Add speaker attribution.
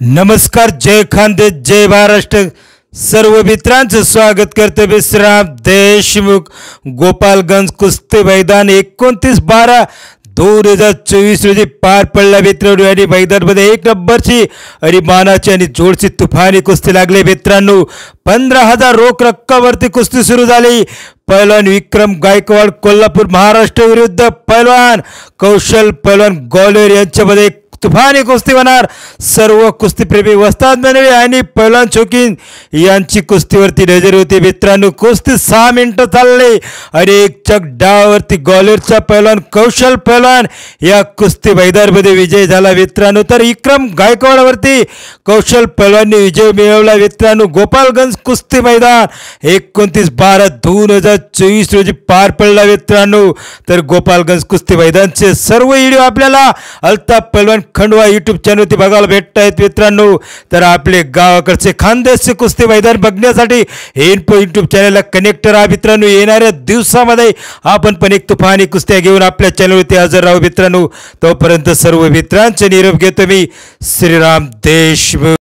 Speaker 1: नमस्कार, जय खानदेश, जय महाराष्ट्र. सर्व मित्रांचं स्वागत करते. विश्राम देशमुख गोपालगंज कुस्ती मैदान 29/12/2024 रोजी पार पडला मित्रांनो. आणि मैदानामध्ये एक नंबरची आणि मानाची आणि जोडची तुफानी कुस्ती लागली मित्रांनो. 15,000 रोख रक्कमवरती कुस्ती सुरू झाली. पैलवान विक्रम गायकवाड कोल्हापूर महाराष्ट्र विरुद्ध पैलवान कौशल पैलवान ग्वाल्हेर यांच्यामध्ये तुफानी कुस्ती होणार. सर्व कुस्तीप्रेमी वस्ताद मंडळी आणि पैलवान शौकीन यांची कुस्तीवरती नजर होती मित्रांनो. कुस्ती 6 मिनिटं चालली आणि एक चक डावावरती ग्वाल्हेरचा पैलवान कौशल पैलवान या कुस्ती मैदानामध्ये विजय झाला मित्रांनो. तर विक्रम गायकवाडवरती कौशल पैलवानने विजय मिळवला मित्रांनो. गोपालगंज कुस्ती मैदान 29/12/2024 रोजी पार पडला मित्रांनो. तर गोपालगंज कुस्ती मैदानचे सर्व व्हिडिओ आपल्याला अल्ताफ पैलवान खंडवा यूट्यूब चॅनलवरती बघायला भेटत आहेत मित्रांनो. तर आपले गावाकडचे खानदेशचे कुस्ती मैदान बघण्यासाठी इन्फो यूट्यूब चॅनलला कनेक्ट राहा मित्रांनो. येणाऱ्या दिवसामध्ये आपण पण एक तुफानी कुस्त्या घेऊन आपल्या चॅनलवरती हजर राहू मित्रांनो. तोपर्यंत सर्व मित्रांचे निरोप घेतो मी, श्रीराम देशमुख.